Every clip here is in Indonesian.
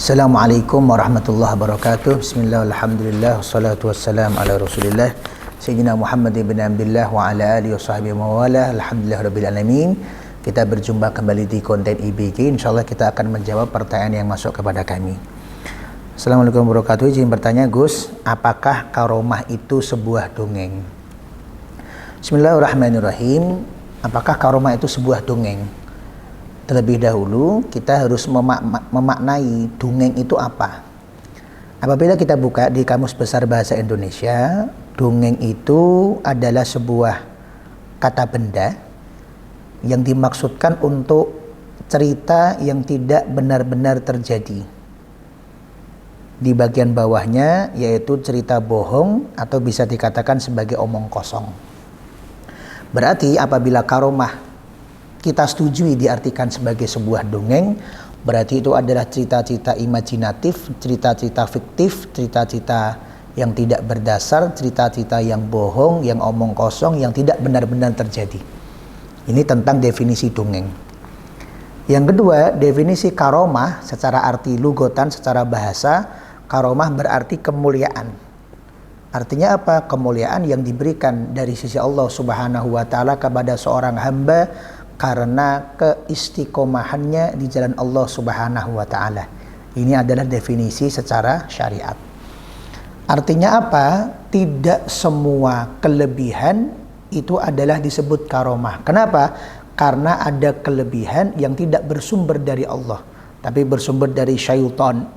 Assalamualaikum warahmatullahi wabarakatuh. Bismillah, alhamdulillah, wassalatu wassalam ala rasulillah Sayyidina Muhammad ibn Abdullah wa ala alihi wa sahbihi wa wala. Alhamdulillah rabbil alamin. Kita berjumpa kembali di konten IBG. InsyaAllah kita akan menjawab pertanyaan yang masuk kepada kami. Assalamualaikum warahmatullahi wabarakatuh. Izin bertanya Gus, apakah karomah itu sebuah dongeng? Bismillahirrahmanirrahim. Apakah karomah itu sebuah dongeng? Terlebih dahulu kita harus memaknai dongeng itu apa. Apabila kita buka di Kamus Besar Bahasa Indonesia, dongeng itu adalah sebuah kata benda yang dimaksudkan untuk cerita yang tidak benar-benar terjadi. Di bagian bawahnya yaitu cerita bohong atau bisa dikatakan sebagai omong kosong. Berarti apabila karomah kita setujui diartikan sebagai sebuah dongeng, berarti itu adalah cerita-cerita imajinatif, cerita-cerita fiktif, cerita-cerita yang tidak berdasar, cerita-cerita yang bohong, yang omong kosong, yang tidak benar-benar terjadi. Ini tentang definisi dongeng. Yang kedua, definisi karomah secara arti lugotan, secara bahasa, karomah berarti kemuliaan. Artinya apa? Kemuliaan yang diberikan dari sisi Allah Subhanahu wa taala kepada seorang hamba karena keistiqomahannya di jalan Allah Subhanahu wa taala. Ini adalah definisi secara syariat. Artinya apa? Tidak semua kelebihan itu adalah disebut karomah. Kenapa? Karena ada kelebihan yang tidak bersumber dari Allah, tapi bersumber dari syaitan,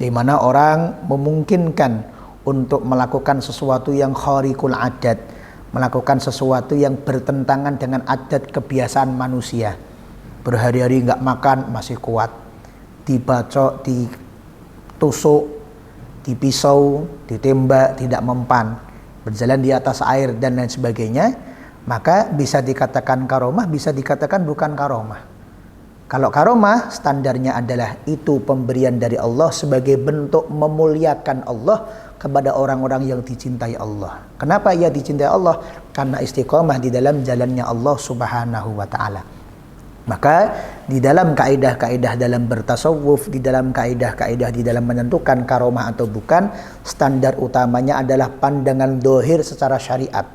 di mana orang memungkinkan untuk melakukan sesuatu yang khariqul adat, melakukan sesuatu yang bertentangan dengan adat kebiasaan manusia. Berhari-hari nggak makan masih kuat, dibacok, ditusuk, dipisau, ditembak tidak mempan, berjalan di atas air dan lain sebagainya, maka bisa dikatakan karomah, bisa dikatakan bukan karomah. Kalau karomah standarnya adalah itu pemberian dari Allah sebagai bentuk memuliakan Allah kepada orang-orang yang dicintai Allah. Kenapa ia dicintai Allah? Karena istiqomah di dalam jalannya Allah Subhanahu wa taala. Maka di dalam kaidah-kaidah dalam bertasawuf, di dalam kaidah-kaidah di dalam menentukan karomah atau bukan, standar utamanya adalah pandangan dohir secara syariat.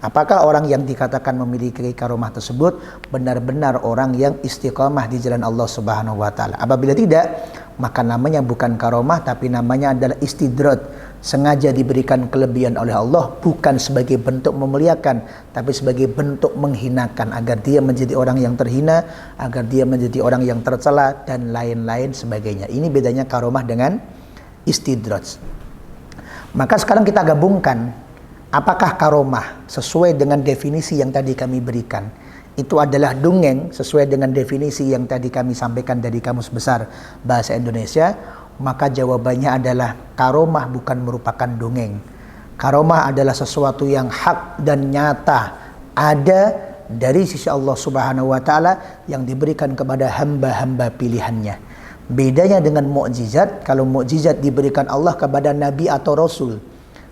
Apakah orang yang dikatakan memiliki karomah tersebut benar-benar orang yang istiqamah di jalan Allah Subhanahu wa taala? Apabila tidak, maka namanya bukan karomah tapi namanya adalah istidraj. Sengaja diberikan kelebihan oleh Allah bukan sebagai bentuk memuliakan tapi sebagai bentuk menghinakan agar dia menjadi orang yang terhina, agar dia menjadi orang yang tercela dan lain-lain sebagainya. Ini bedanya karomah dengan istidraj. Maka sekarang kita gabungkan. Apakah karomah sesuai dengan definisi yang tadi kami berikan? Itu adalah dongeng sesuai dengan definisi yang tadi kami sampaikan dari Kamus Besar Bahasa Indonesia. Maka jawabannya adalah karomah bukan merupakan dongeng. Karomah adalah sesuatu yang hak dan nyata, ada dari sisi Allah Subhanahu wa taala yang diberikan kepada hamba-hamba pilihannya. Bedanya dengan mukjizat, kalau mukjizat diberikan Allah kepada nabi atau rasul.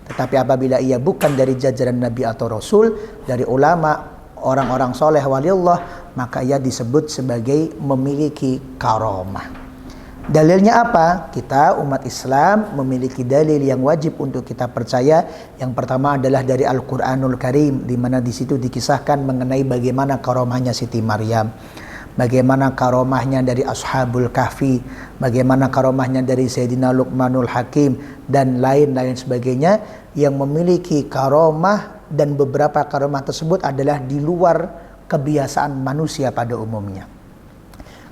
Tetapi apabila ia bukan dari jajaran nabi atau rasul, dari ulama, orang-orang soleh waliullah, maka ia disebut sebagai memiliki karomah. Dalilnya apa? Kita umat Islam memiliki dalil yang wajib untuk kita percaya. Yang pertama adalah dari Al-Quranul Karim, di mana di situ dikisahkan mengenai bagaimana karomahnya Siti Maryam, bagaimana karomahnya dari Ashabul Kahfi, bagaimana karomahnya dari Sayyidina Luqmanul Hakim, dan lain-lain sebagainya yang memiliki karomah, dan beberapa karomah tersebut adalah di luar kebiasaan manusia pada umumnya.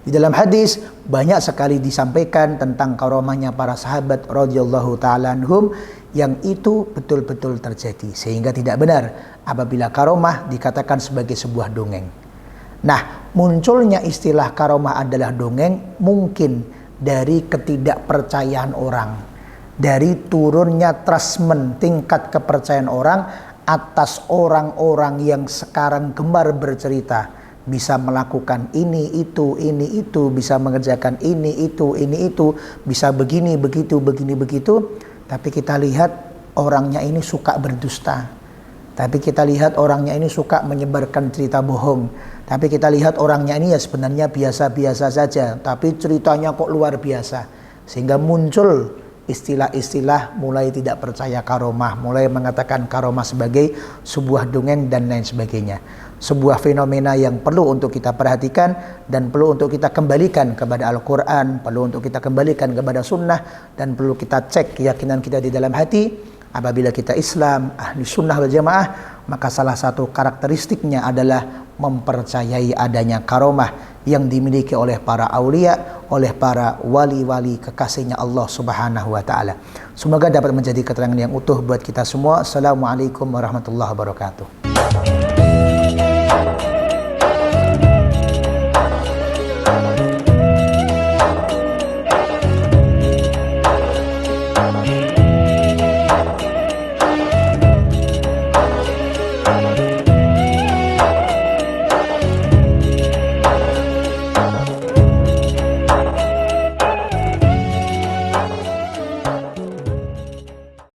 Di dalam hadis banyak sekali disampaikan tentang karomahnya para sahabat radhiyallahu ta'ala anhum yang itu betul-betul terjadi, sehingga tidak benar apabila karomah dikatakan sebagai sebuah dongeng. Nah, munculnya istilah karomah adalah dongeng mungkin dari ketidakpercayaan orang, dari turunnya trustment, tingkat kepercayaan orang atas orang-orang yang sekarang gemar bercerita, bisa melakukan ini itu, bisa mengerjakan ini itu, bisa begini begitu, tapi kita lihat orangnya ini suka berdusta. Tapi kita lihat orangnya ini suka menyebarkan cerita bohong. Tapi kita lihat orangnya ini ya sebenarnya biasa-biasa saja, tapi ceritanya kok luar biasa. Sehingga muncul istilah-istilah mulai tidak percaya karomah, mulai mengatakan karomah sebagai sebuah dongeng dan lain sebagainya. Sebuah fenomena yang perlu untuk kita perhatikan dan perlu untuk kita kembalikan kepada Al-Quran, perlu untuk kita kembalikan kepada sunnah, dan perlu kita cek keyakinan kita di dalam hati. Apabila kita Islam, ahli sunnah wal jamaah, maka salah satu karakteristiknya adalah mempercayai adanya karomah yang dimiliki oleh para aulia, oleh para wali-wali kekasihnya Allah Subhanahu wa ta'ala. Semoga dapat menjadi keterangan yang utuh buat kita semua. Assalamualaikum warahmatullahi wabarakatuh.